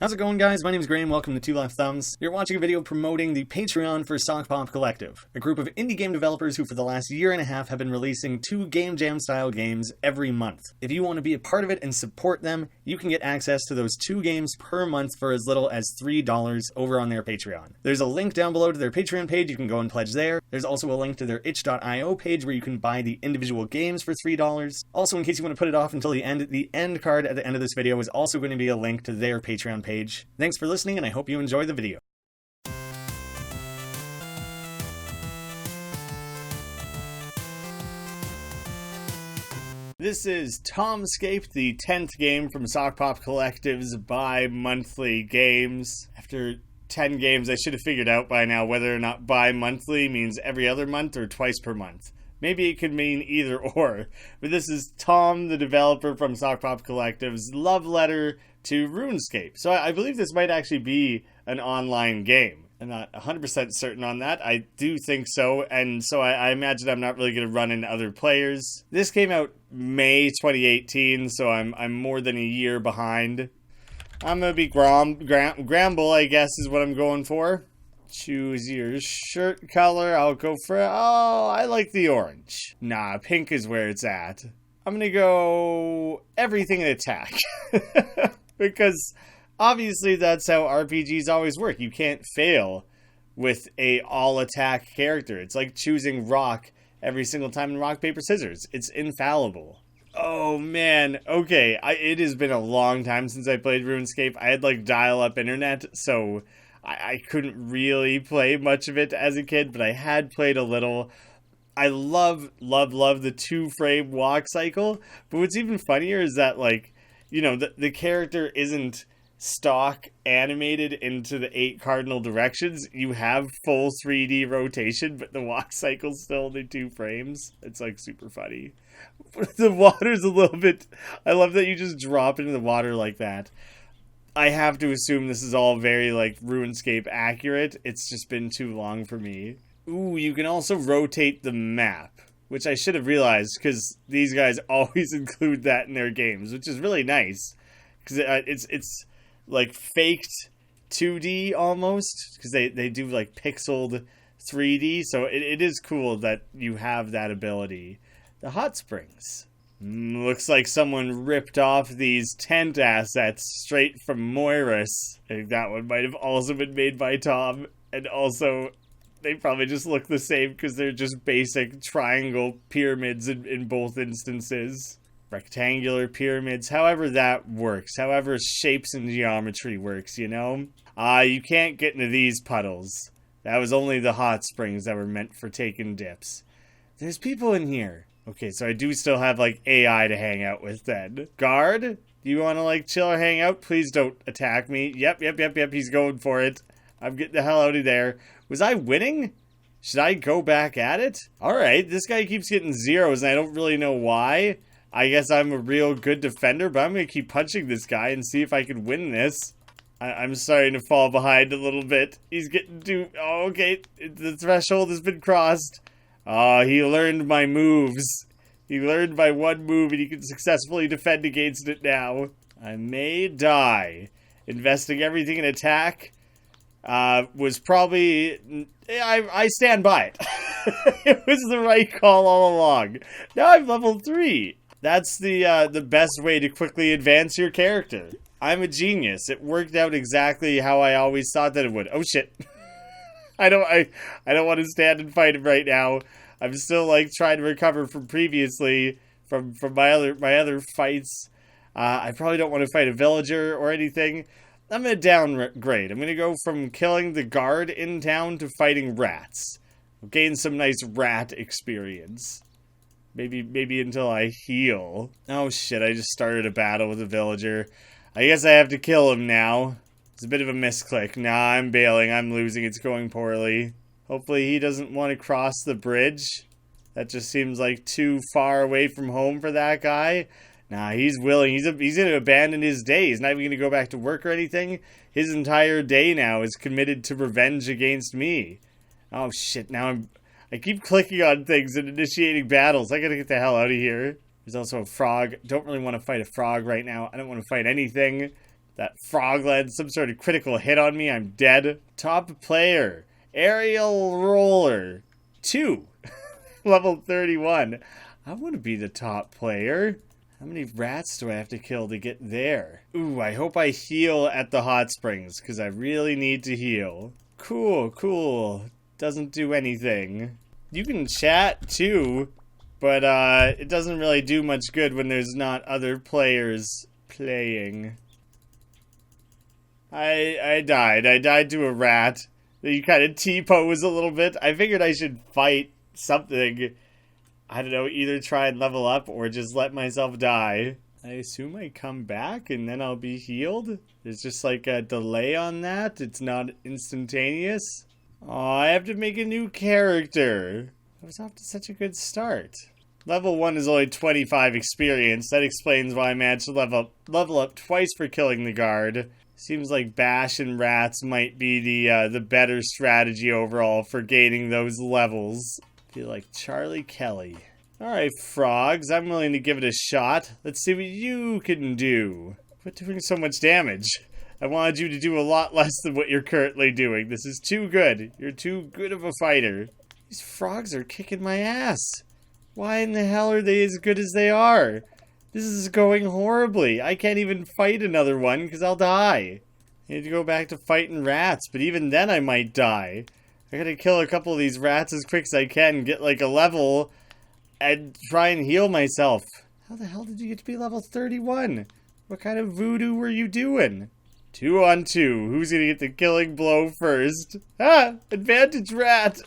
How's it going, guys? My name is Graham. Welcome to Two Left Thumbs. You're watching a video promoting the Patreon for Sokpop Collective, a group of indie game developers who for the last year and a half have been releasing 2 Game Jam style games every month. If you want to be a part of it and support them, you can get access to those 2 games per month for as little as $3 over on their Patreon. There's a link down below to their Patreon page. You can go and pledge there. There's also a link to their itch.io page where you can buy the individual games for $3. Also, in case you want to put it off until the end card at the end of this video is also going to be a link to their Patreon page. Thanks for listening, and I hope you enjoy the video. This is Tomscape, the 10th game from Sokpop Collective's bi-monthly games. After 10 games, I should have figured out by now whether or not bi-monthly means every other month or twice per month. Maybe it could mean either or, but this is Tom, the developer from Sokpop Collective's love letter to RUNESCAPE. So I believe this might actually be an online game. I'm not 100% certain on that. I do think so, and so I imagine I'm not really going to run into other players. This came out May 2018, so I'm more than a year behind. I'm going to be Gramble, I guess, is what I'm going for. Choose your shirt color. I'll go for, oh, I like the orange. Nah, pink is where it's at. I'm gonna go everything in attack. Because obviously that's how RPGs always work. You can't fail with a all-attack character. It's like choosing rock every single time in rock, paper, scissors. It's infallible. Oh man, okay. It has been a long time since I played RuneScape. I had like dial-up internet, so I couldn't really play much of it as a kid, but I had played a little. I love the 2-frame walk cycle, but what's even funnier is that, like, you know, the character isn't stock animated into the 8 cardinal directions. You have full 3D rotation, but the walk cycle's still only 2 frames. It's, like, super funny. The water's a little bit... I love that you just drop into the water like that. I have to assume this is all very, like, RuneScape accurate. It's just been too long for me. Ooh, you can also rotate the map, which I should have realized, because these guys always include that in their games, which is really nice. Because it's, like, faked 2D, almost, because they do, like, pixeled 3D, so it is cool that you have that ability. The hot springs. Looks like someone ripped off these tent assets straight from Moiris. I think that one might have also been made by Tom. And also, they probably just look the same because they're just basic triangle pyramids in both instances. Rectangular pyramids, however that works. However shapes and geometry works, you know? You can't get into these puddles. That was only the hot springs that were meant for taking dips. There's people in here. Okay, so I do still have, like, AI to hang out with then. Guard? Do you want to, like, chill or hang out? Please don't attack me. Yep, he's going for it. I'm getting the hell out of there. Was I winning? Should I go back at it? Alright, this guy keeps getting zeros, and I don't really know why. I guess I'm a real good defender, but I'm going to keep punching this guy and see if I can win this. I'm starting to fall behind a little bit. He's getting too... Oh, okay, the threshold has been crossed. He learned my moves. He learned my one move and he can successfully defend against it now. I may die. Investing everything in attack was probably... I stand by it. It was the right call all along. Now I'm level 3. That's the best way to quickly advance your character. I'm a genius. It worked out exactly how I always thought that it would. Oh shit. I don't want to stand and fight him right now. I'm still, like, trying to recover from previously from my other fights. I probably don't want to fight a villager or anything. I'm gonna downgrade. I'm gonna go from killing the guard in town to fighting rats. I'll gain some nice rat experience. Maybe until I heal. Oh shit! I just started a battle with a villager. I guess I have to kill him now. It's a bit of a misclick. Nah, I'm bailing. I'm losing. It's going poorly. Hopefully he doesn't want to cross the bridge. That just seems like too far away from home for that guy. Nah, he's willing. He's going to abandon his day. He's not even going to go back to work or anything. His entire day now is committed to revenge against me. Oh shit, now I keep clicking on things and initiating battles. I gotta get the hell out of here. There's also a frog. Don't really want to fight a frog right now. I don't want to fight anything. That frog led some sort of critical hit on me. I'm dead. Top player. Aerial roller. 2. Level 31. I want to be the top player. How many rats do I have to kill to get there? Ooh, I hope I heal at the hot springs, because I really need to heal. Cool, cool. Doesn't do anything. You can chat too, but it doesn't really do much good when there's not other players playing. I died. I died to a rat. You kind of T-pose a little bit. I figured I should fight something. I don't know, either try and level up or just let myself die. I assume I come back and then I'll be healed? There's just like a delay on that? It's not instantaneous? Oh, I have to make a new character. I was off to such a good start. Level 1 is only 25 experience. That explains why I managed to level up twice for killing the guard. Seems like Bash and Rats might be the better strategy overall for gaining those levels. Feel like Charlie Kelly. Alright, frogs, I'm willing to give it a shot. Let's see what you can do. Quit doing so much damage. I wanted you to do a lot less than what you're currently doing. This is too good. You're too good of a fighter. These frogs are kicking my ass. Why in the hell are they as good as they are? This is going horribly. I can't even fight another one because I'll die. I need to go back to fighting rats, but even then I might die. I gotta kill a couple of these rats as quick as I can, get like a level, and try and heal myself. How the hell did you get to be level 31? What kind of voodoo were you doing? 2 on 2. Who's gonna get the killing blow first? Ah! Advantage rat!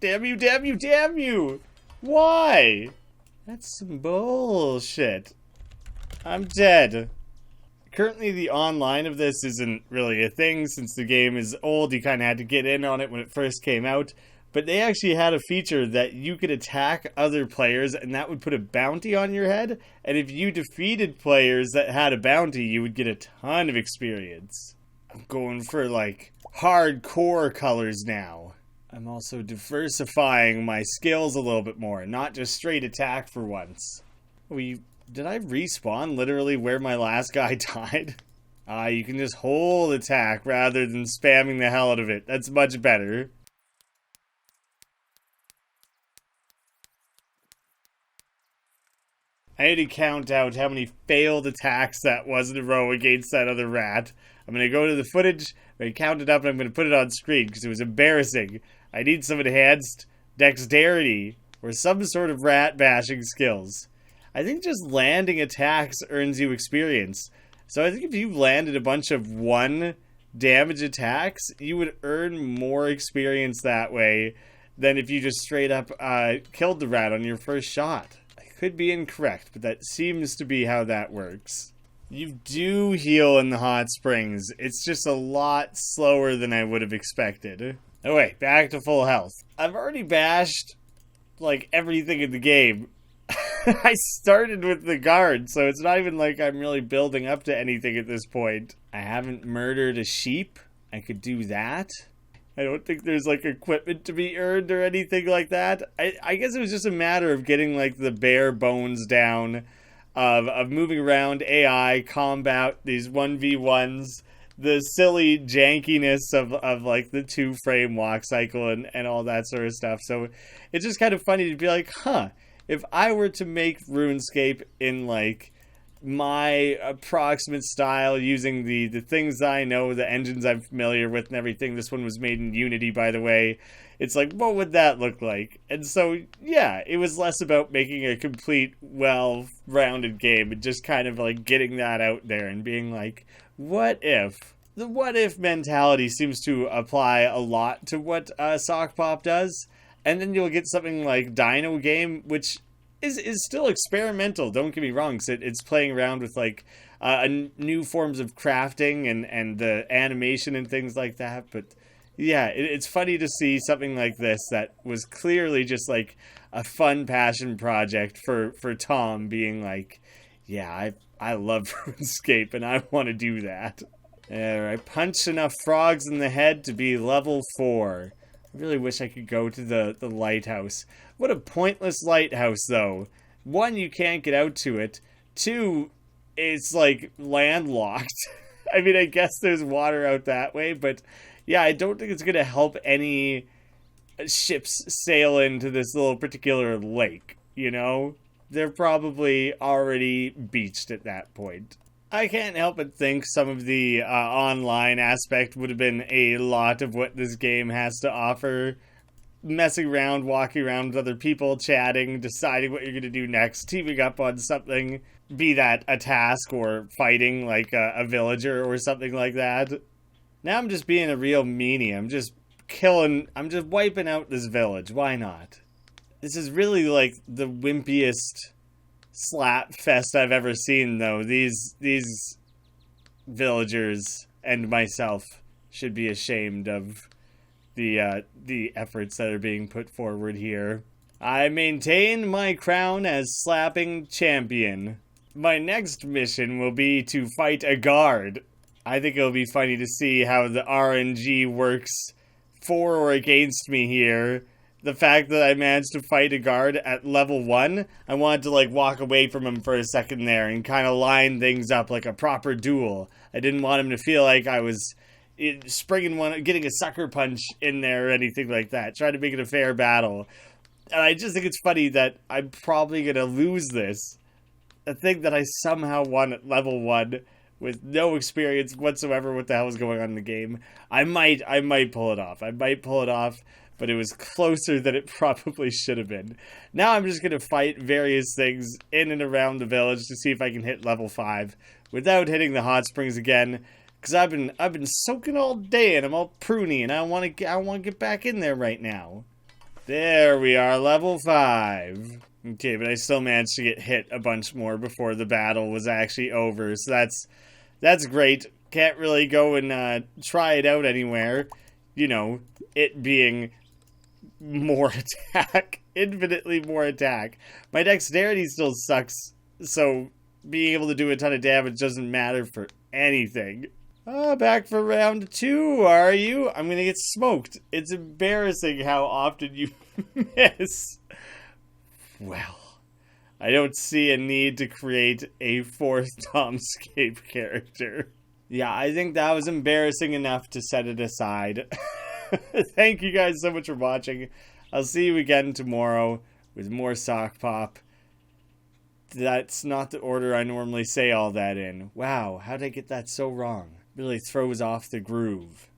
Damn you, damn you, damn you! Why? That's some bullshit. I'm dead. Currently, the online of this isn't really a thing since the game is old. You kind of had to get in on it when it first came out. But they actually had a feature that you could attack other players and that would put a bounty on your head. And if you defeated players that had a bounty, you would get a ton of experience. I'm going for like hardcore colors now. I'm also diversifying my skills a little bit more, not just straight attack for once. Did I respawn literally where my last guy died? You can just hold attack rather than spamming the hell out of it. That's much better. I need to count out how many failed attacks that was in a row against that other rat. I'm going to go to the footage, I'm going to count it up, and I'm going to put it on screen because it was embarrassing. I need some enhanced dexterity or some sort of rat bashing skills. I think just landing attacks earns you experience. So I think if you landed a bunch of 1 damage attacks, you would earn more experience that way than if you just straight up killed the rat on your first shot. I could be incorrect, but that seems to be how that works. You do heal in the hot springs. It's just a lot slower than I would have expected. Oh wait, back to full health. I've already bashed like everything in the game. I started with the guard, so it's not even like I'm really building up to anything at this point. I haven't murdered a sheep. I could do that. I don't think there's like equipment to be earned or anything like that. I guess it was just a matter of getting like the bare bones down of moving around, AI, combat, these 1v1s, the silly jankiness of like the 2-frame walk cycle and all that sort of stuff. So it's just kind of funny to be like, huh, if I were to make RuneScape in like my approximate style using the things that I know, the engines I'm familiar with and everything. This one was made in Unity, by the way. It's like, what would that look like? And so, yeah, it was less about making a complete, well-rounded game and just kind of like getting that out there and being like, what if? The what if mentality seems to apply a lot to what Sokpop does. And then you'll get something like Dino Game, which is still experimental, don't get me wrong, because it's playing around with like new forms of crafting and the animation and things like that. But yeah, it's funny to see something like this that was clearly just like a fun passion project for Tom being like, yeah, I love RuneScape and I want to do that. I punched enough frogs in the head to be level 4. I really wish I could go to the lighthouse. What a pointless lighthouse, though. 1, you can't get out to it. 2, it's like landlocked. I mean, I guess there's water out that way, but yeah, I don't think it's going to help any ships sail into this little particular lake, you know? They're probably already beached at that point. I can't help but think some of the online aspect would have been a lot of what this game has to offer. Messing around, walking around with other people, chatting, deciding what you're going to do next, teaming up on something, be that a task or fighting like a villager or something like that. Now I'm just being a real meanie. I'm just wiping out this village. Why not? This is really like the wimpiest SLAPFEST I've ever seen, though. These villagers and myself should be ashamed of the efforts that are being put forward here. I maintain my crown as slapping champion. My next mission will be to fight a guard. I think it'll be funny to see how the RNG works for or against me here. The fact that I managed to fight a guard at level 1, I wanted to like walk away from him for a second there and kind of line things up like a proper duel. I didn't want him to feel like I was springing one, getting a sucker punch in there or anything like that. Try to make it a fair battle. And I just think it's funny that I'm probably going to lose this. A thing that I somehow won at level 1 with no experience whatsoever what the hell is going on in the game. I might pull it off. But it was closer than it probably should have been. Now I'm just going to fight various things in and around the village to see if I can hit level 5 without hitting the hot springs again. Because I've been soaking all day and I'm all pruny and I want to get back in there right now. There we are, level 5. Okay, but I still managed to get hit a bunch more before the battle was actually over. So that's great. Can't really go and try it out anywhere. You know, it being more attack, infinitely more attack. My dexterity still sucks, so being able to do a ton of damage doesn't matter for anything. Back for round 2, are you? I'm gonna get smoked. It's embarrassing how often you miss. Well, I don't see a need to create a 4th tomscape character. Yeah, I think that was embarrassing enough to set it aside. Thank you guys so much for watching. I'll see you again tomorrow with more Sokpop. That's not the order I normally say all that in. Wow, how did I get that so wrong? Really throws off the groove.